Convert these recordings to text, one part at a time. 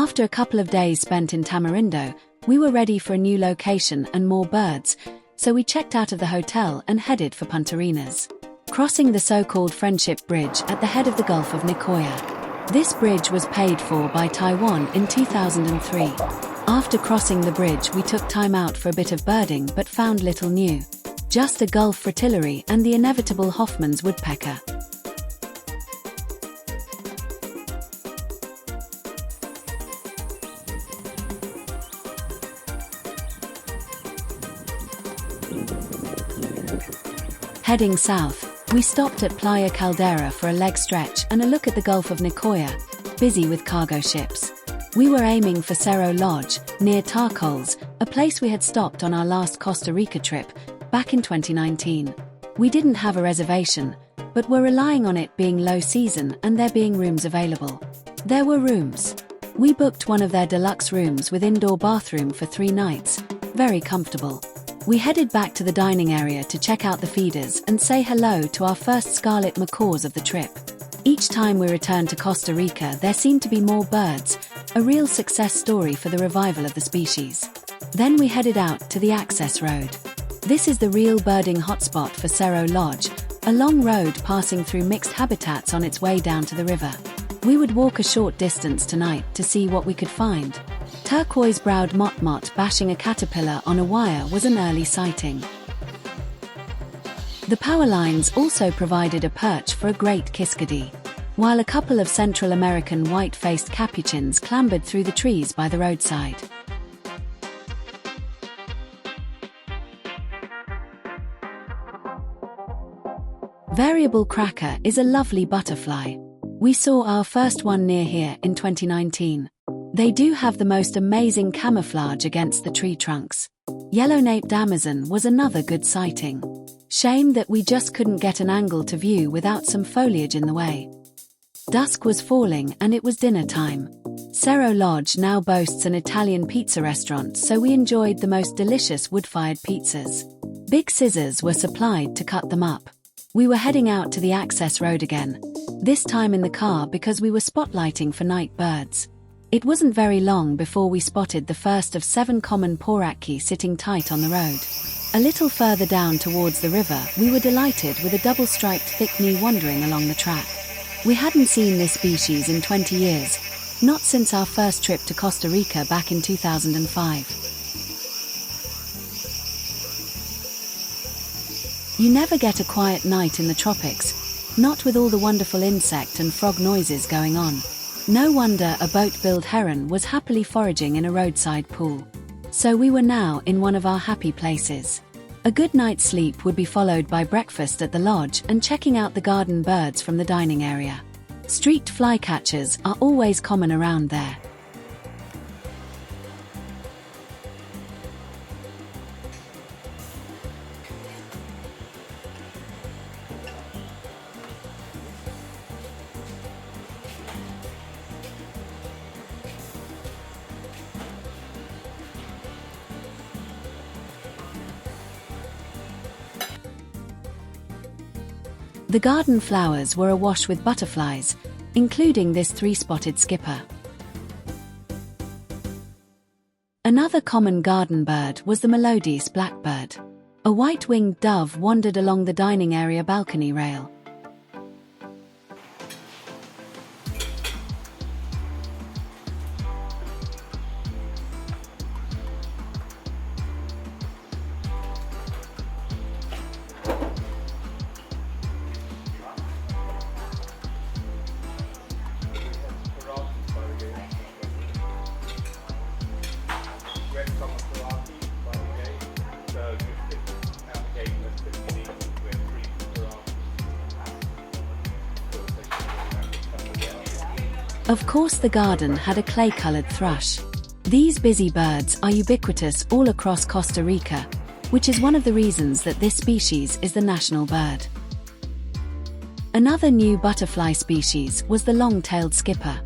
After a couple of days spent in Tamarindo, we were ready for a new location and more birds, so we checked out of the hotel and headed for Punta Arenas, crossing the so-called Friendship Bridge at the head of the Gulf of Nicoya. This bridge was paid for by Taiwan in 2003. After crossing the bridge, we took time out for a bit of birding but found little new. Just a Gulf fritillary and the inevitable Hoffman's woodpecker. Heading south, we stopped at Playa Caldera for a leg stretch and a look at the Gulf of Nicoya, busy with cargo ships. We were aiming for Cerro Lodge, near Tarcoles, a place we had stopped on our last Costa Rica trip, back in 2019. We didn't have a reservation, but were relying on it being low season and there being rooms available. There were rooms. We booked one of their deluxe rooms with indoor bathroom for 3 nights, very comfortable. We headed back to the dining area to check out the feeders and say hello to our first scarlet macaws of the trip. Each time we returned to Costa Rica, there seemed to be more birds, a real success story for the revival of the species. Then we headed out to the access road. This is the real birding hotspot for Cerro Lodge, a long road passing through mixed habitats on its way down to the river. We would walk a short distance tonight to see what we could find. Turquoise-browed motmot bashing a caterpillar on a wire was an early sighting. The power lines also provided a perch for a great kiskadee, while a couple of Central American white-faced capuchins clambered through the trees by the roadside. Variable cracker is a lovely butterfly. We saw our first one near here in 2019. They do have the most amazing camouflage against the tree trunks. Yellow-naped Amazon was another good sighting. Shame that we just couldn't get an angle to view without some foliage in the way. Dusk was falling and it was dinner time. Cerro Lodge now boasts an Italian pizza restaurant, so we enjoyed the most delicious wood-fired pizzas. Big scissors were supplied to cut them up. We were heading out to the access road again, this time in the car because we were spotlighting for night birds. It wasn't very long before we spotted the first of 7 common poraki sitting tight on the road. A little further down towards the river, we were delighted with a double-striped thick-knee wandering along the track. We hadn't seen this species in 20 years, not since our first trip to Costa Rica back in 2005. You never get a quiet night in the tropics, not with all the wonderful insect and frog noises going on. No wonder a boat-billed heron was happily foraging in a roadside pool. So we were now in one of our happy places. A good night's sleep would be followed by breakfast at the lodge and checking out the garden birds from the dining area. Streaked flycatchers are always common around there. The garden flowers were awash with butterflies, including this 3-spotted skipper. Another common garden bird was the Melodies blackbird. A white-winged dove wandered along the dining area balcony rail. Of course, the garden had a clay-colored thrush. These busy birds are ubiquitous all across Costa Rica, which is one of the reasons that this species is the national bird. Another new butterfly species was the long-tailed skipper.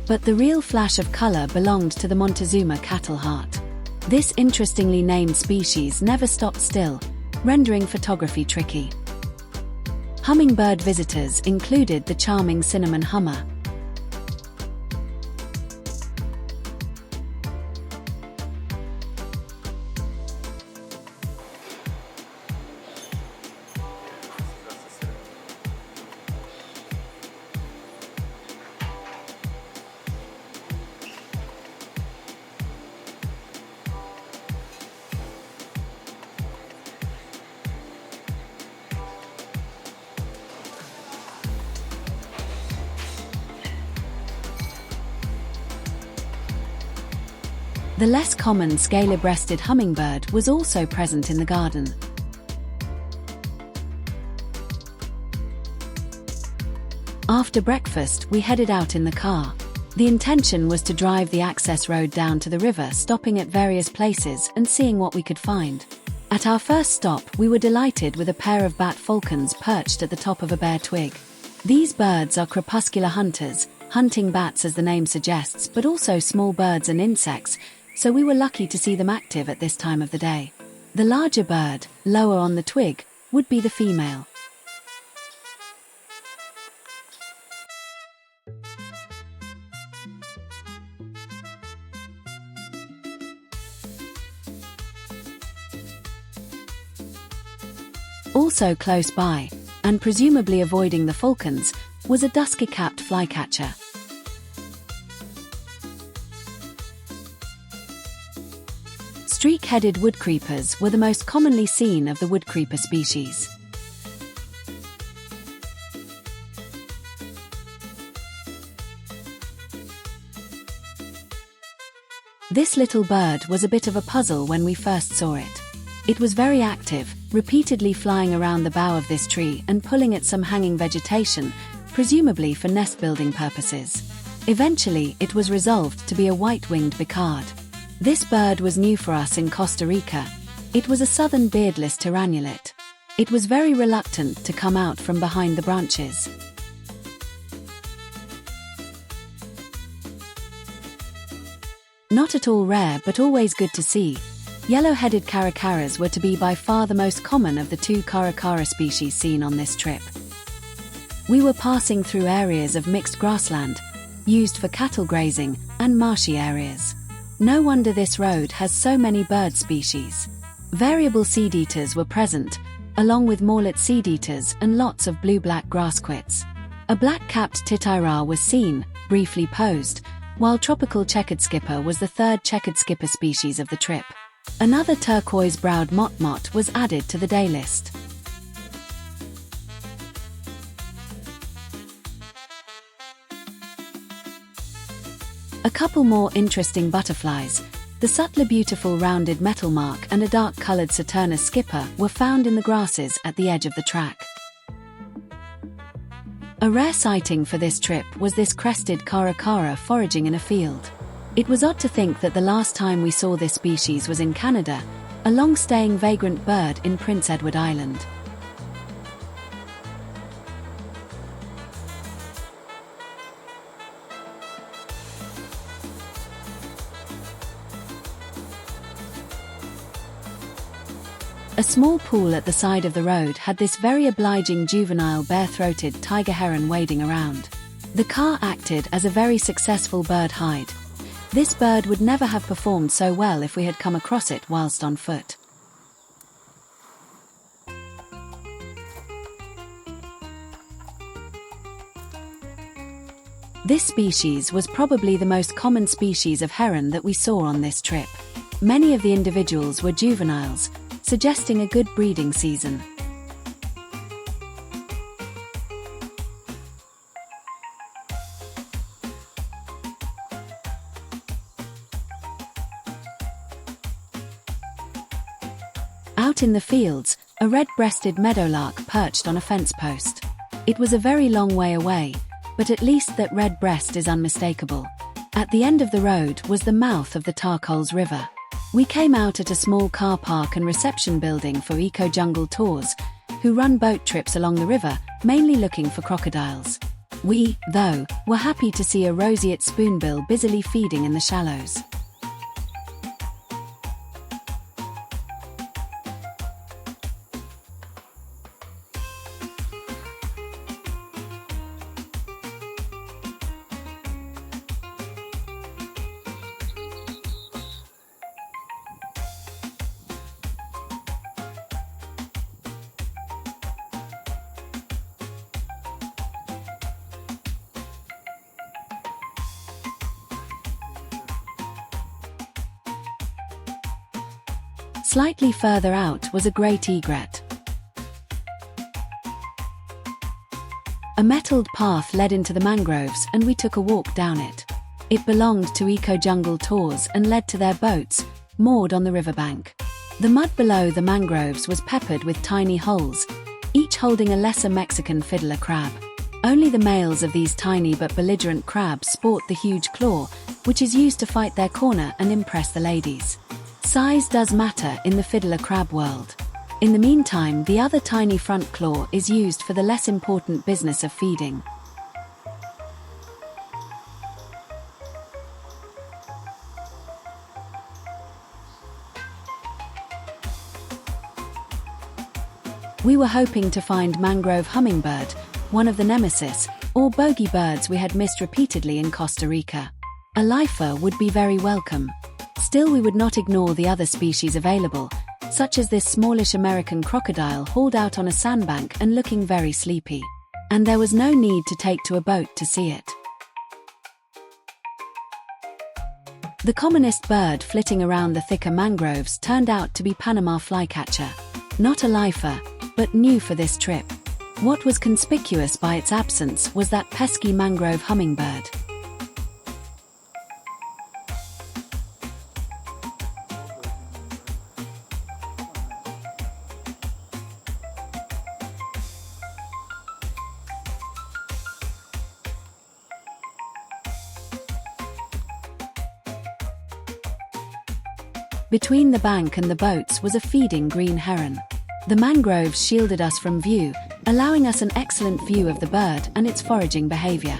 But the real flash of color belonged to the Montezuma cattle heart. This interestingly named species never stopped still, rendering photography tricky. Hummingbird visitors included the charming cinnamon hummer. The less common scaly-breasted hummingbird was also present in the garden. After breakfast, we headed out in the car. The intention was to drive the access road down to the river, stopping at various places and seeing what we could find. At our first stop, we were delighted with a pair of bat falcons perched at the top of a bare twig. These birds are crepuscular hunters, hunting bats as the name suggests, but also small birds and insects, so we were lucky to see them active at this time of the day. The larger bird, lower on the twig, would be the female. Also close by, and presumably avoiding the falcons, was a dusky-capped flycatcher. Streak-headed woodcreepers were the most commonly seen of the woodcreeper species. This little bird was a bit of a puzzle when we first saw it. It was very active, repeatedly flying around the bough of this tree and pulling at some hanging vegetation, presumably for nest-building purposes. Eventually, it was resolved to be a white-winged bicard. This bird was new for us in Costa Rica. It was a southern beardless tyrannulet. It was very reluctant to come out from behind the branches. Not at all rare, but always good to see, yellow-headed caracaras were to be by far the most common of the two caracara species seen on this trip. We were passing through areas of mixed grassland, used for cattle grazing, and marshy areas. No wonder this road has so many bird species. Variable seed-eaters were present, along with morlet seed-eaters and lots of blue-black grassquits. A black-capped titira was seen, briefly posed, while tropical checkered skipper was the third checkered skipper species of the trip. Another turquoise-browed motmot was added to the day list. A couple more interesting butterflies, the subtler beautiful rounded metalmark and a dark-colored Saturnus skipper, were found in the grasses at the edge of the track. A rare sighting for this trip was this crested caracara foraging in a field. It was odd to think that the last time we saw this species was in Canada, a long-staying vagrant bird in Prince Edward Island. A small pool at the side of the road had this very obliging juvenile bare-throated tiger heron wading around. The car acted as a very successful bird hide. This bird would never have performed so well if we had come across it whilst on foot. This species was probably the most common species of heron that we saw on this trip. Many of the individuals were juveniles, suggesting a good breeding season. Out in the fields, a red-breasted meadowlark perched on a fence post. It was a very long way away, but at least that red breast is unmistakable. At the end of the road was the mouth of the Tarcoles River. We came out at a small car park and reception building for eco-jungle tours, who run boat trips along the river, mainly looking for crocodiles. We, though, were happy to see a roseate spoonbill busily feeding in the shallows. Slightly further out was a great egret. A metalled path led into the mangroves and we took a walk down it. It belonged to Eco Jungle Tours and led to their boats, moored on the riverbank. The mud below the mangroves was peppered with tiny holes, each holding a lesser Mexican fiddler crab. Only the males of these tiny but belligerent crabs sport the huge claw, which is used to fight their corner and impress the ladies. Size does matter in the fiddler crab world. In the meantime, the other tiny front claw is used for the less important business of feeding. We were hoping to find mangrove hummingbird, one of the nemesis, or bogey birds we had missed repeatedly in Costa Rica. A lifer would be very welcome. Still, we would not ignore the other species available, such as this smallish American crocodile hauled out on a sandbank and looking very sleepy. And there was no need to take to a boat to see it. The commonest bird flitting around the thicker mangroves turned out to be Panama flycatcher. Not a lifer, but new for this trip. What was conspicuous by its absence was that pesky mangrove hummingbird. Between the bank and the boats was a feeding green heron. The mangroves shielded us from view, allowing us an excellent view of the bird and its foraging behavior.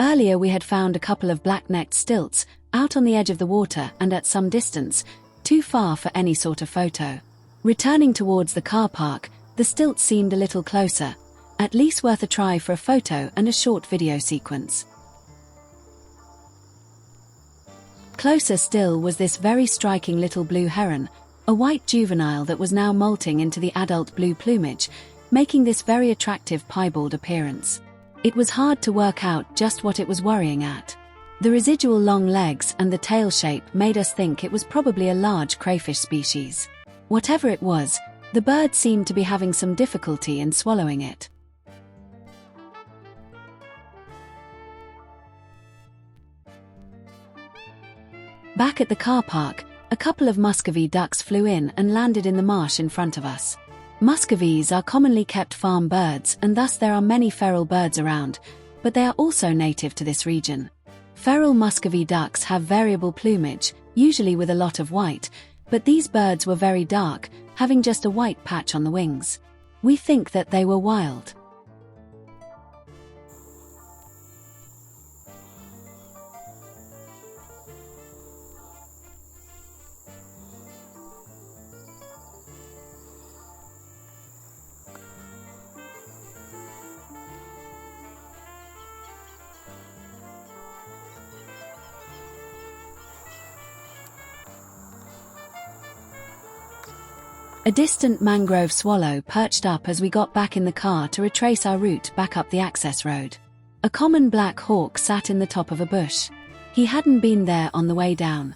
Earlier we had found a couple of black-necked stilts, out on the edge of the water and at some distance, too far for any sort of photo. Returning towards the car park, the stilts seemed a little closer, at least worth a try for a photo and a short video sequence. Closer still was this very striking little blue heron, a white juvenile that was now molting into the adult blue plumage, making this very attractive piebald appearance. It was hard to work out just what it was worrying at. The residual long legs and the tail shape made us think it was probably a large crayfish species. Whatever it was, the bird seemed to be having some difficulty in swallowing it. Back at the car park, a couple of Muscovy ducks flew in and landed in the marsh in front of us. Muscovies are commonly kept farm birds and thus there are many feral birds around, but they are also native to this region. Feral Muscovy ducks have variable plumage, usually with a lot of white, but these birds were very dark, having just a white patch on the wings. We think that they were wild. A distant mangrove swallow perched up as we got back in the car to retrace our route back up the access road. A common black hawk sat in the top of a bush. He hadn't been there on the way down.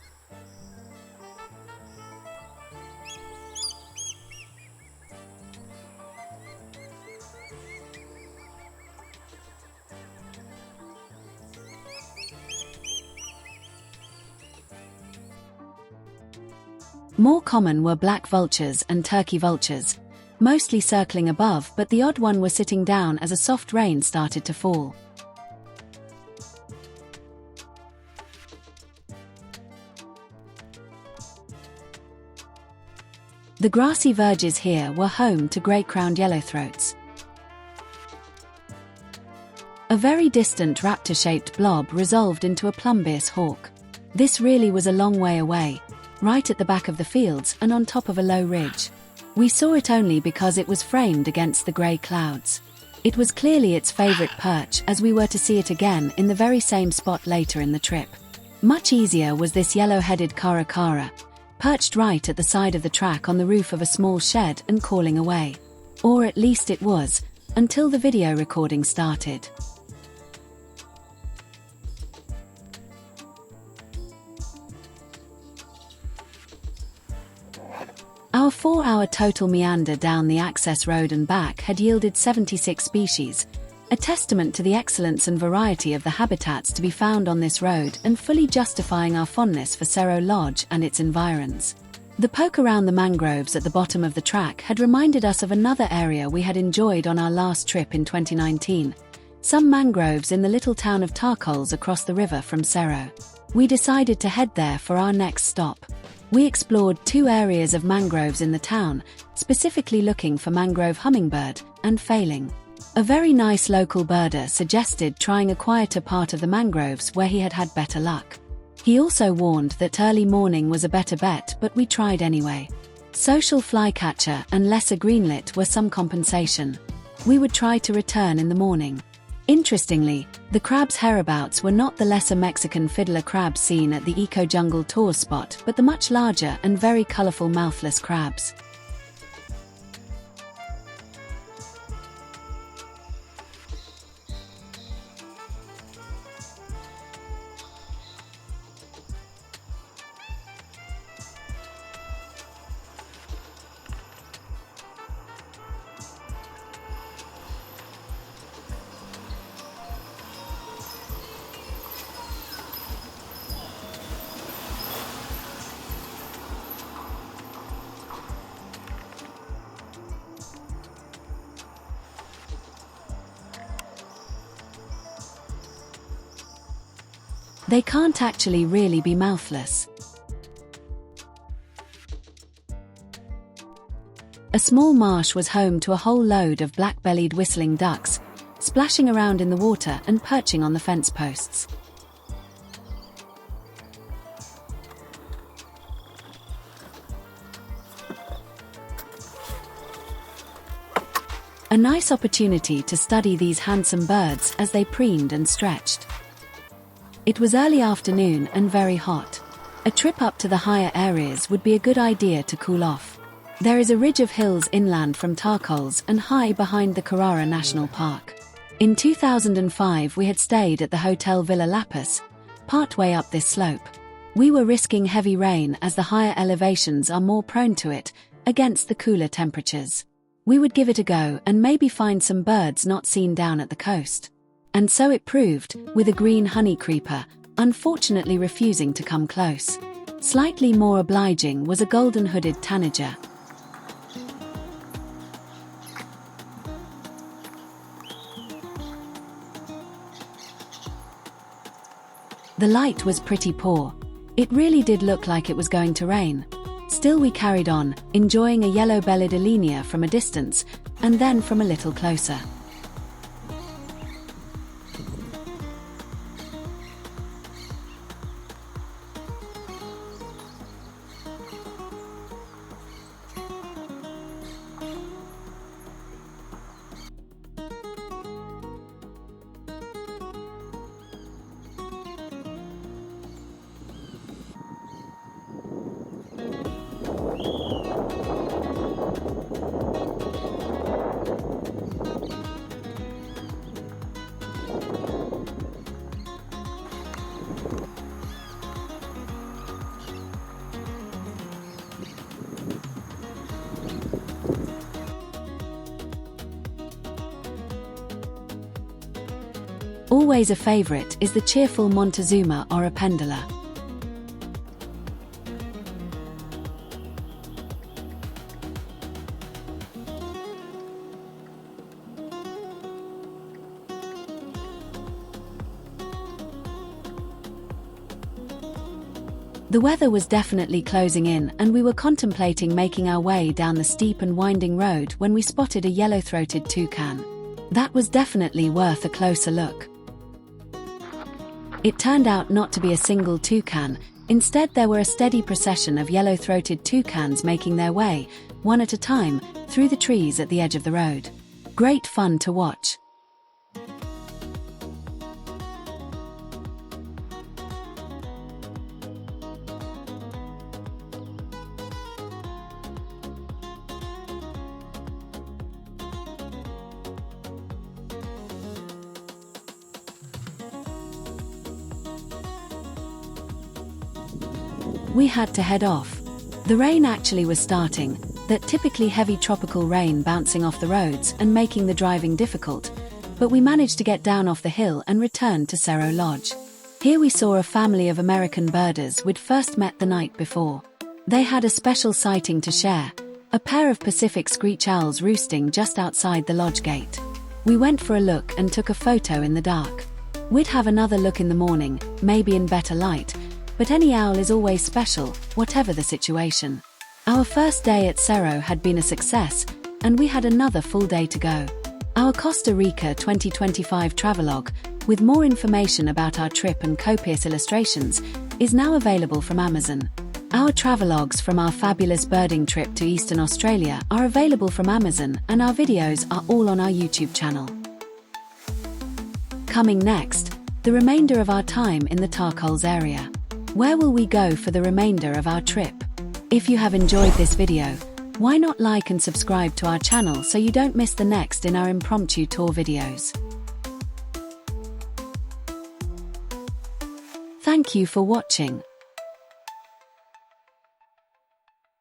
More common were black vultures and turkey vultures, mostly circling above, but the odd one was sitting down as a soft rain started to fall. The grassy verges here were home to great-crowned yellowthroats. A very distant raptor-shaped blob resolved into a plumbeous hawk. This really was a long way away, right at the back of the fields and on top of a low ridge. We saw it only because it was framed against the grey clouds. It was clearly its favourite perch, as we were to see it again in the very same spot later in the trip. Much easier was this yellow-headed caracara, perched right at the side of the track on the roof of a small shed and calling away. Or at least it was, until the video recording started. Our 4-hour total meander down the access road and back had yielded 76 species, a testament to the excellence and variety of the habitats to be found on this road and fully justifying our fondness for Cerro Lodge and its environs. The poke around the mangroves at the bottom of the track had reminded us of another area we had enjoyed on our last trip in 2019, some mangroves in the little town of Tarcoles across the river from Cerro. We decided to head there for our next stop. We explored 2 areas of mangroves in the town, specifically looking for mangrove hummingbird, and failing. A very nice local birder suggested trying a quieter part of the mangroves where he had had better luck. He also warned that early morning was a better bet, but we tried anyway. Social flycatcher and lesser greenlet were some compensation. We would try to return in the morning. Interestingly, the crabs hereabouts were not the lesser Mexican fiddler crabs seen at the Eco-Jungle tour spot, but the much larger and very colorful mouthless crabs. They can't actually really be mouthless. A small marsh was home to a whole load of black-bellied whistling ducks, splashing around in the water and perching on the fence posts. A nice opportunity to study these handsome birds as they preened and stretched. It was early afternoon and very hot. A trip up to the higher areas would be a good idea to cool off. There is a ridge of hills inland from Tarcoles and high behind the Carrara National Park. In 2005 we had stayed at the Hotel Villa Lapis, partway up this slope. We were risking heavy rain as the higher elevations are more prone to it, against the cooler temperatures. We would give it a go and maybe find some birds not seen down at the coast. And so it proved, with a green honey creeper, unfortunately refusing to come close. Slightly more obliging was a golden-hooded tanager. The light was pretty poor. It really did look like it was going to rain. Still we carried on, enjoying a yellow-bellied Alenia from a distance, and then from a little closer. Always a favorite is the cheerful Montezuma or Apendula. The weather was definitely closing in, and we were contemplating making our way down the steep and winding road when we spotted a yellow-throated toucan. That was definitely worth a closer look. It turned out not to be a single toucan. Instead, there were a steady procession of yellow-throated toucans making their way, one at a time, through the trees at the edge of the road. Great fun to watch. We had to head off. The rain actually was starting, that typically heavy tropical rain bouncing off the roads and making the driving difficult, but we managed to get down off the hill and returned to Cerro Lodge. Here we saw a family of American birders we'd first met the night before. They had a special sighting to share, a pair of Pacific screech owls roosting just outside the lodge gate. We went for a look and took a photo in the dark. We'd have another look in the morning, maybe in better light, but any owl is always special, whatever the situation. Our first day at Cerro had been a success, and we had another full day to go. Our Costa Rica 2025 travelogue, with more information about our trip and copious illustrations, is now available from Amazon. Our travelogues from our fabulous birding trip to Eastern Australia are available from Amazon, and our videos are all on our YouTube channel. Coming next, the remainder of our time in the Tarcoles area. Where will we go for the remainder of our trip? If you have enjoyed this video, why not like and subscribe to our channel so you don't miss the next in our impromptu tour videos. Thank you for watching.